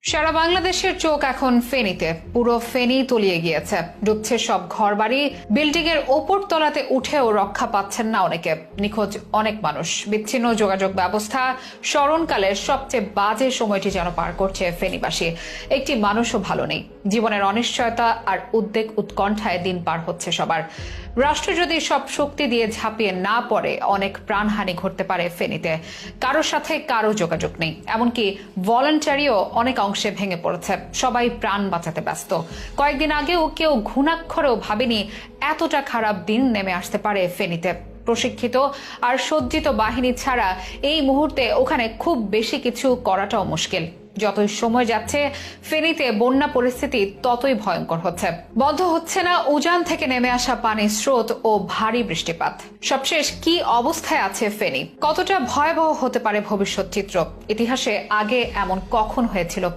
সারা বাংলাদেশের চোখ এখন ফেনীতে। পুরো ফেনী তলিয়ে গিয়েছে, ডুবছে সব ঘরবাড়ি। বিল্ডিং এর ওপর তলাতে উঠেও রক্ষা পাচ্ছেন না অনেকে। নিখোঁজ অনেক মানুষ, বিচ্ছিন্ন যোগাযোগ ব্যবস্থা। স্মরণকালের সবচেয়ে বাজে সময়টি যেন পার করছে ফেনীবাসী। একটি মানুষও ভালো নেই। জীবনের অনিশ্চয়তা আর উদ্বেগ উৎকণ্ঠায় দিন পার হচ্ছে সবার। রাষ্ট্র যদি সব শক্তি দিয়ে ঝাঁপিয়ে না পড়ে, অনেক প্রাণহানি ঘটতে পারে ফেনীতে। কারোর সাথে কারো যোগাযোগ নেই, এমনকি ভলান্টারিও অনেক অংশে ভেঙে পড়েছে। সবাই প্রাণ বাঁচাতে ব্যস্ত। কয়েকদিন আগেও কেউ ঘুণাক্ষরেও ভাবেনি এতটা খারাপ দিন নেমে আসতে পারে ফেনীতে। প্রশিক্ষিত আর সজ্জিত বাহিনী ছাড়া এই মুহূর্তে ওখানে খুব বেশি কিছু করাটাও মুশকিল। যতই সময় যাচ্ছে ফেনীতে বন্যা পরিস্থিতি ততই ভয়ঙ্কর হচ্ছে। বন্ধ হচ্ছে না উজান থেকে নেমে আসা পানির স্রোত ও ভারী বৃষ্টিপাত। সবশেষ কি অবস্থায় আছে ফেনী? কতটা ভয়াবহ হতে পারে ভবিষ্যৎ চিত্র? ইতিহাসে আগে এমন কখন হয়েছিল?